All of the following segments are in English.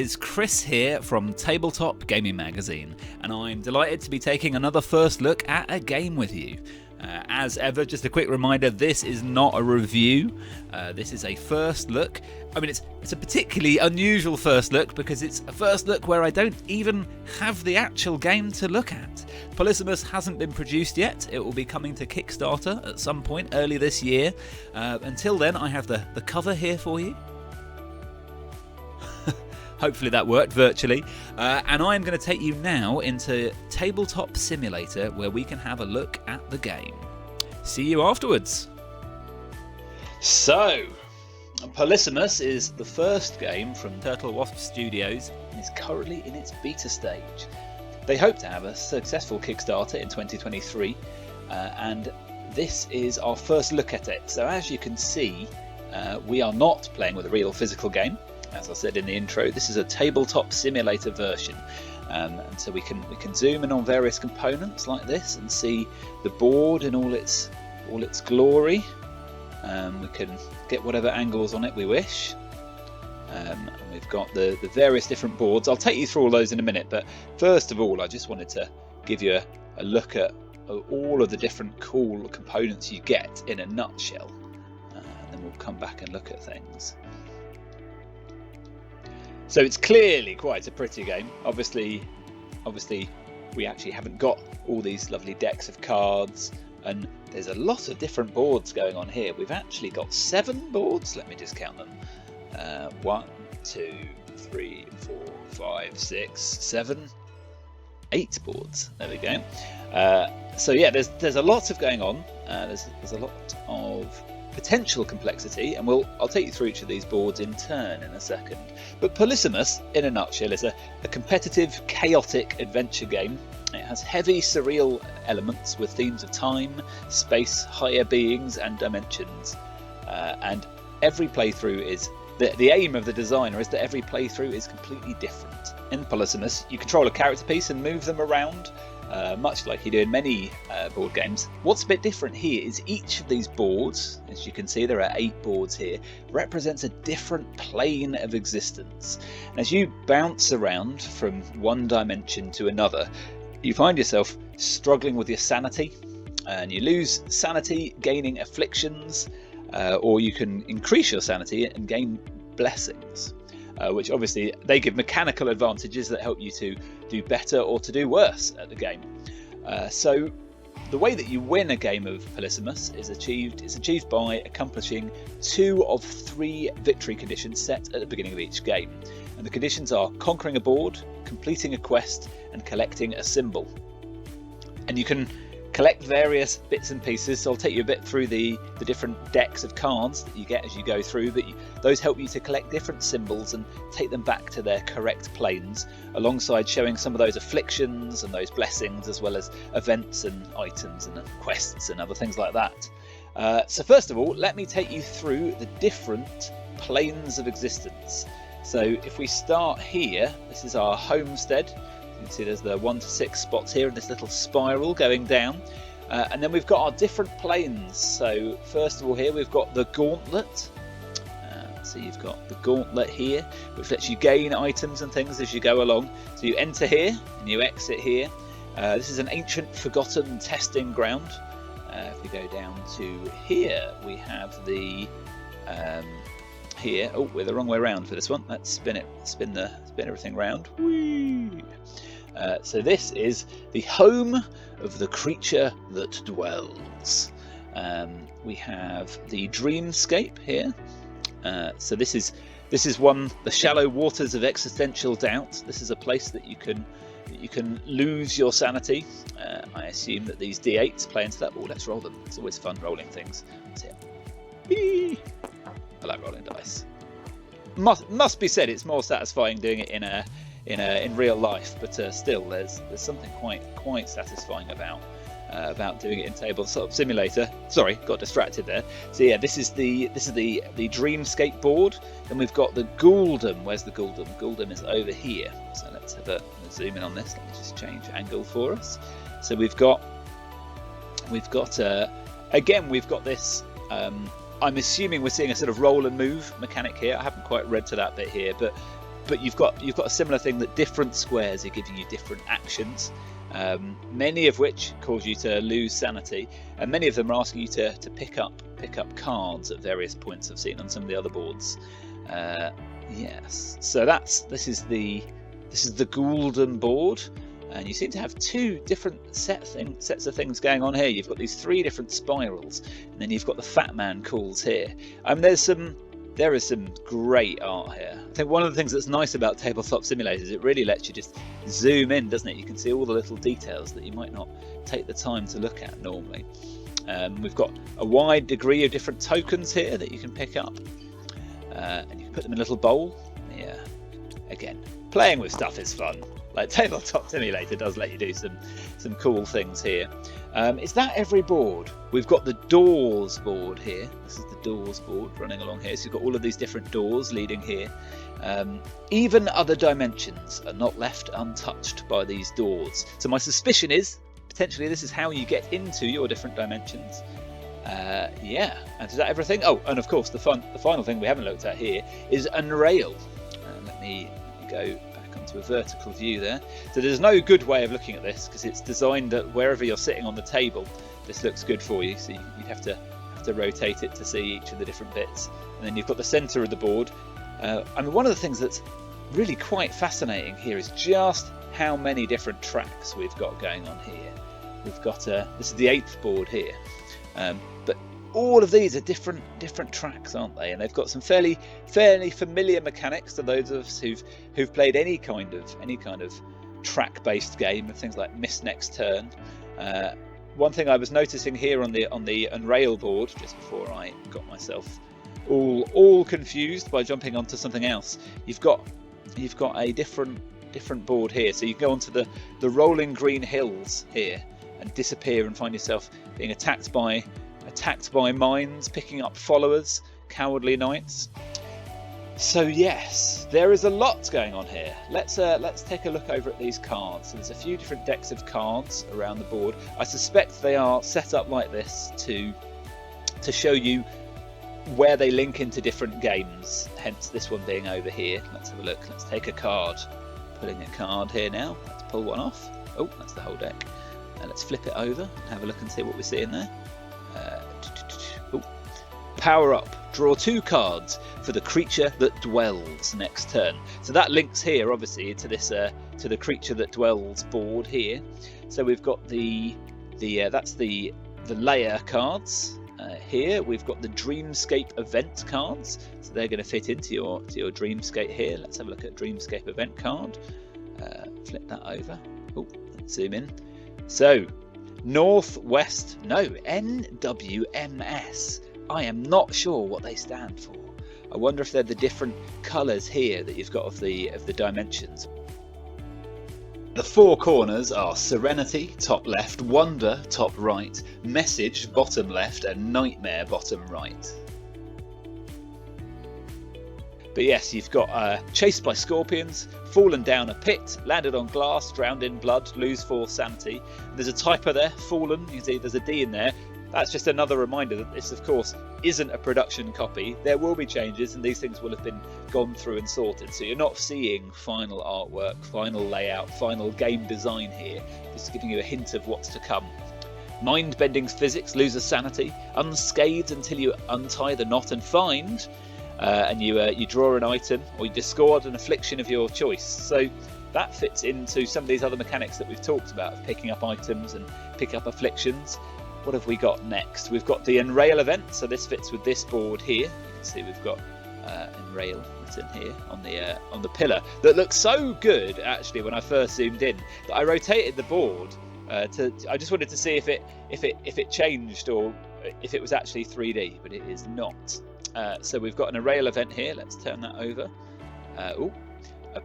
is Chris here from Tabletop Gaming Magazine, and I'm delighted to be taking another first look at a game with you. As ever, just a quick reminder, this is not a review, this is a first look. I mean, it's a particularly unusual first look because it's a first look where I don't even have the actual game to look at. Polysemous hasn't been produced yet. It will be coming to Kickstarter at some point early this year. Until then, I have the cover here for you. Hopefully that worked virtually. And I'm going to take you now into Tabletop Simulator, where we can have a look at the game. See you afterwards. So, Polysemous is the first game from TurtleWasp Studios and is currently in its beta stage. They hope to have a successful Kickstarter in 2023, and this is our first look at it. So as you can see, we are not playing with a real physical game. As I said in the intro, this is a tabletop simulator version, and so we can zoom in on various components like this and see the board in all its glory. We can get whatever angles on it we wish. And we've got the various different boards. I'll take you through all those in a minute, but first of all, I just wanted to give you a look at all of the different cool components you get in a nutshell, and then we'll come back and look at things. So it's clearly quite a pretty game. Obviously we actually haven't got all these lovely decks of cards, and there's a lot of different boards going on here. We've actually got 7 boards. Let me just count them. 1, 2, 3, 4, 5, 6, 7, 8 boards. There we go. So yeah, there's a lot of going on. There's a lot of potential complexity, and I'll take you through each of these boards in turn in a second. But Polysemous, in a nutshell, is a competitive, chaotic adventure game. It has heavy, surreal elements with themes of time, space, higher beings, and dimensions. And every playthrough is the aim of the designer is that every playthrough is completely different. In Polysemous, you control a character piece and move them around, much like you do in many board games. What's a bit different here is each of these boards, as you can see there are 8 boards here, represents a different plane of existence. And as you bounce around from one dimension to another, you find yourself struggling with your sanity, and you lose sanity gaining afflictions, or you can increase your sanity and gain blessings. Which obviously they give mechanical advantages that help you to do better or to do worse at the game. So the way that you win a game of Polysemous is achieved by accomplishing 2 of 3 victory conditions set at the beginning of each game. And the conditions are conquering a board, completing a quest, and collecting a symbol. And you can collect various bits and pieces, so I'll take you a bit through the different decks of cards that you get as you go through, but those help you to collect different symbols and take them back to their correct planes, alongside showing some of those afflictions and those blessings, as well as events and items and quests and other things like that. So first of all, let me take you through the different planes of existence. So if we start here, this is our homestead. You can see there's the 1 to 6 spots here and this little spiral going down, and then we've got our different planes. So first of all here we've got the gauntlet. So you've got the gauntlet here, which lets you gain items and things as you go along. So you enter here and you exit here. This is an ancient forgotten testing ground. If we go down to here, we have the here. Oh, we're the wrong way around for this one. Let's spin everything round. Whee! So this is the home of the creature that dwells. We have the dreamscape here. So this is the shallow waters of existential doubt. This is a place that you can lose your sanity. I assume that these D8s play into that. Oh, let's roll them. It's always fun rolling things. Let's see. I like rolling dice. Must be said, it's more satisfying doing it in real life, but still, there's something quite satisfying about doing it in Tabletop Simulator. Sorry, got distracted there. So yeah, this is the dreamscape board. Then we've got the Ghouldom. Where's the Ghouldom? Ghouldom is over here. So let's have a zoom in on this. Let me just change angle for us. So we've got again we've got this. I'm assuming we're seeing a sort of roll and move mechanic here. I haven't quite read to that bit here, but but you've got a similar thing that different squares are giving you different actions, many of which cause you to lose sanity, and many of them are asking you to pick up cards at various points I've seen on some of the other boards. Yes, so this is the Gulden board, and you seem to have two different sets of things going on here. You've got these three different spirals, and then you've got the Fat Man calls here. There is some great art here. I think one of the things that's nice about Tabletop Simulator is it really lets you just zoom in, doesn't it? You can see all the little details that you might not take the time to look at normally. We've got a wide degree of different tokens here that you can pick up, and you can put them in a little bowl. Yeah, again, playing with stuff is fun. Like Tabletop Simulator does let you do some cool things here. Is that every board? We've got the doors board here. This is the doors board running along here. So you've got all of these different doors leading here. Even other dimensions are not left untouched by these doors. So my suspicion is potentially this is how you get into your different dimensions. Yeah, and is that everything? Oh, and of course the final thing we haven't looked at here is Unrail. Let me go onto a vertical view there. So there's no good way of looking at this because it's designed that wherever you're sitting on the table, this looks good for you. So you'd have to rotate it to see each of the different bits. And then you've got the center of the board. I mean, one of the things that's really quite fascinating here is just how many different tracks we've got going on here. We've got this is the 8th board here, but all of these are different tracks, aren't they? And they've got some fairly familiar mechanics to those of us who've played any kind of track-based game of things like Miss Next Turn. One thing I was noticing here on the Unrail board just before I got myself all confused by jumping onto something else, you've got a different board here. So you can go onto the rolling green hills here and disappear and find yourself being attacked by mines, picking up followers, cowardly knights. So yes, there is a lot going on here. Let's take a look over at these cards. So there's a few different decks of cards around the board. I suspect they are set up like this to show you where they link into different games, hence this one being over here. Let's have a look. Let's take a card. Pulling a card here now. Let's pull one off. Oh, that's the whole deck. Let's flip it over and have a look and see what we see in there. Power up. Draw 2 cards for the creature that dwells next turn. So that links here, obviously, to this to the creature that dwells board here. So we've got that's the layer cards. Here we've got the Dreamscape event cards, so they're going to fit into your Dreamscape here. Let's have a look at Dreamscape event card. Flip that over. Oh, let's zoom in. So Northwest, no, NWMS. I am not sure what they stand for. I wonder if they're the different colours here that you've got of the dimensions. The 4 corners are Serenity, top left, Wonder, top right, Message, bottom left, and Nightmare, bottom right. But yes, you've got chased by scorpions, fallen down a pit, landed on glass, drowned in blood, lose 4 sanity. There's a typo there, fallen, you can see there's a D in there. That's just another reminder that this, of course, isn't a production copy. There will be changes and these things will have been gone through and sorted. So you're not seeing final artwork, final layout, final game design here. This is giving you a hint of what's to come. Mind-bending physics, lose a sanity, unscathed until you untie the knot and find. And you draw an item or you discard an affliction of your choice. So that fits into some of these other mechanics that we've talked about, of picking up items and pick up afflictions. What have we got next? We've got the Unrail event, so this fits with this board here. You can see we've got Unrail written here on the pillar. That looks so good actually when I first zoomed in that I rotated the board. I just wanted to see if it changed or if it was actually 3D, but it is not. So we've got an Unrail event here. Let's turn that over.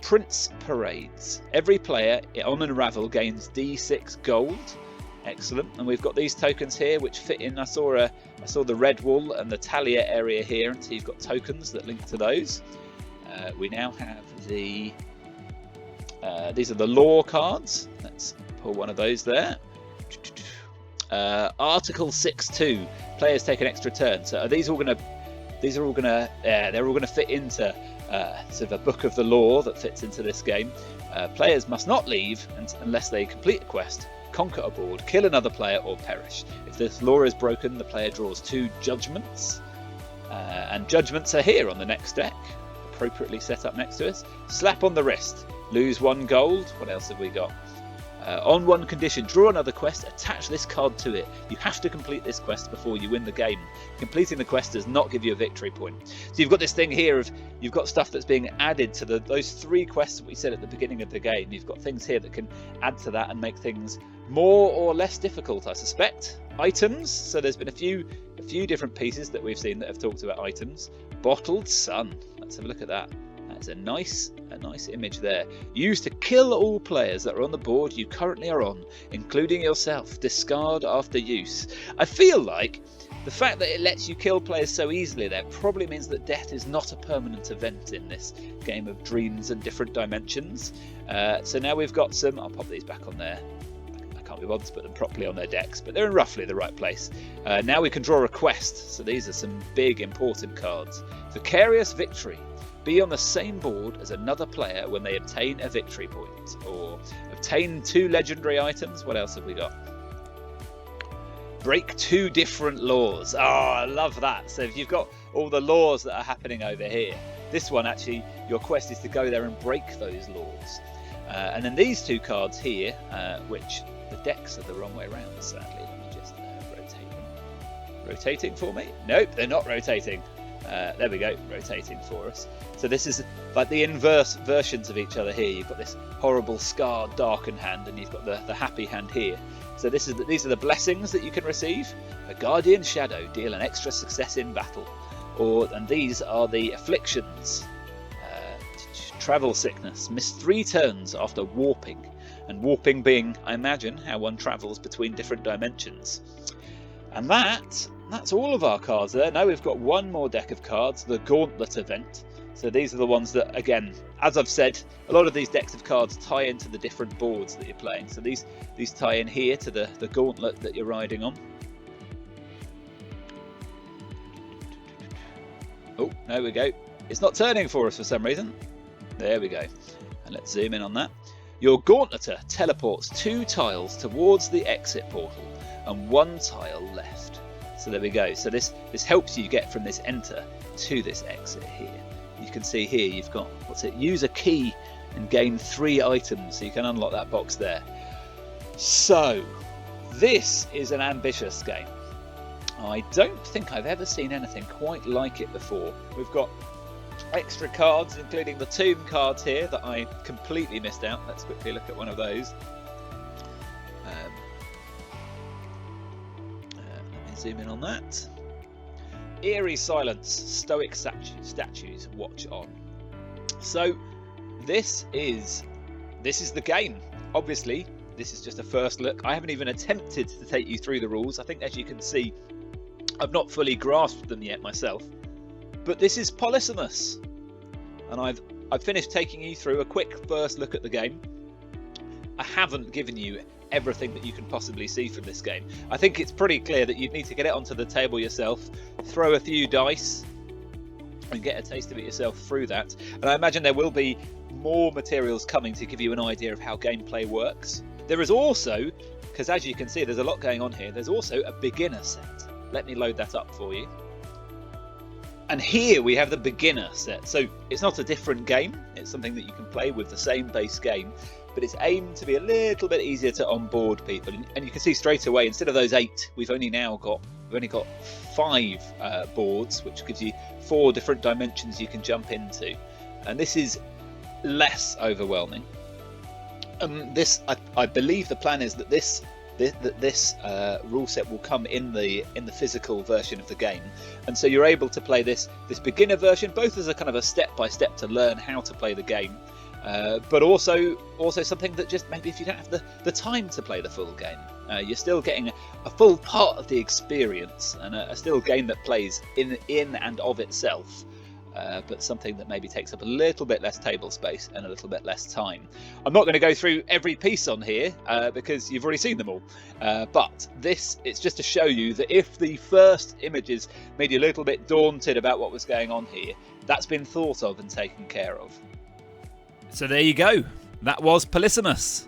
Prince Parades. Every player on Unravel gains D6 gold. Excellent. And we've got these tokens here which fit in. I saw the red wool and the Talia area here, and so you've got tokens that link to those. We now have these are the lore cards. Let's pull one of those there. Article 6.2. Players take an extra turn. So are these all going to? They're all going to fit into sort of a book of the law that fits into this game. Players must not leave unless they complete a quest, conquer a board, kill another player, or perish. If this law is broken, the player draws 2 judgments, and judgments are here on the next deck, appropriately set up next to us. Slap on the wrist, lose 1 gold. What else have we got? On one condition, draw another quest, attach this card to it. You have to complete this quest before you win the game. Completing the quest does not give you a victory point. So you've got this thing here of, you've got stuff that's being added to those 3 quests that we said at the beginning of the game. You've got things here that can add to that and make things more or less difficult, I suspect. Items, so there's been a few different pieces that we've seen that have talked about items. Bottled sun, let's have a look at that. That's a nice image there. Used to kill all players that are on the board you currently are on, including yourself. Discard after use. I feel like the fact that it lets you kill players so easily there probably means that death is not a permanent event in this game of dreams and different dimensions. So now we've got some, I'll pop these back on there. I can't be bothered to put them properly on their decks, but they're in roughly the right place. Now we can draw a quest. So these are some big important cards. Vicarious Victory. Be on the same board as another player when they obtain a victory point, or obtain 2 legendary items. What else have we got? Break 2 different laws. Oh, I love that. So if you've got all the laws that are happening over here, this one actually, your quest is to go there and break those laws. And then these 2 cards here, which the decks are the wrong way around, sadly. Let me just rotate them. Rotating for me? Nope, they're not rotating. There we go, rotating for us. So this is like the inverse versions of each other here. You've got this horrible scarred darkened hand, and you've got the happy hand here. So these are the blessings that you can receive. A guardian shadow, deal an extra success in battle. And these are the afflictions. Travel sickness, miss 3 turns after warping. And warping being, I imagine, how one travels between different dimensions. And that's all of our cards there. Now we've got one more deck of cards, the Gauntlet event. So these are the ones that, again, as I've said, a lot of these decks of cards tie into the different boards that you're playing. So these tie in here to the Gauntlet that you're riding on. Oh, there we go. It's not turning for us for some reason. There we go. And let's zoom in on that. Your Gauntleter teleports 2 tiles towards the exit portal and 1 tile left. So there we go. So this helps you get from this enter to this exit here. You can see here you've got, use a key and gain 3 items. So you can unlock that box there. So this is an ambitious game. I don't think I've ever seen anything quite like it before. We've got extra cards, including the tomb cards here that I completely missed out. Let's quickly look at one of those. Let me zoom in on that. Eerie silence, stoic statues watch on. So this is the game. Obviously, this is just a first look. I haven't even attempted to take you through the rules. I think, as you can see, I've not fully grasped them yet myself. But this is Polysemous, and I've finished taking you through a quick first look at the game. I haven't given you everything that you can possibly see from this game. I think it's pretty clear that you'd need to get it onto the table yourself, throw a few dice, and get a taste of it yourself through that. And I imagine there will be more materials coming to give you an idea of how gameplay works. There is also, because as you can see, there's a lot going on here, there's also a beginner set. Let me load that up for you. And here we have the beginner set. So it's not a different game, it's something that you can play with the same base game, but it's aimed to be a little bit easier to onboard people. And you can see straight away, instead of those 8, we've only got 5 boards, which gives you 4 different dimensions you can jump into. And this is less overwhelming. I believe the plan is that this rule set will come in the physical version of the game, and so you're able to play this beginner version both as a kind of a step-by-step to learn how to play the game, but also something that just maybe if you don't have the time to play the full game, you're still getting a full part of the experience, and a still game that plays in and of itself. but something that maybe takes up a little bit less table space and a little bit less time. I'm not going to go through every piece on here because you've already seen them all, but it's just to show you that if the first images made you a little bit daunted about what was going on here, that's been thought of and taken care of. So there you go. That was Polysemous.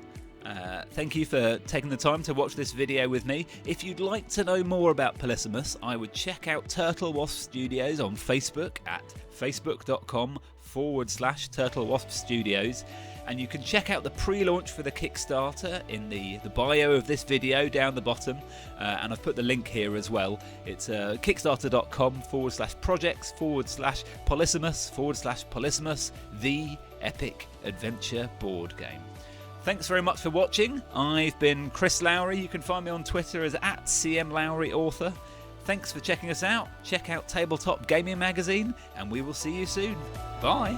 Thank you for taking the time to watch this video with me. If you'd like to know more about Polysemous, I would check out TurtleWasp Studios on Facebook at facebook.com/TurtleWasp Studios. And you can check out the pre-launch for the Kickstarter in the bio of this video down the bottom. And I've put the link here as well. It's kickstarter.com/projects/Polysemous/Polysemous, the epic adventure board game. Thanks very much for watching. I've been Chris Lowry. You can find me on Twitter as @CMLowryAuthor. Thanks for checking us out. Check out Tabletop Gaming Magazine, and we will see you soon. Bye.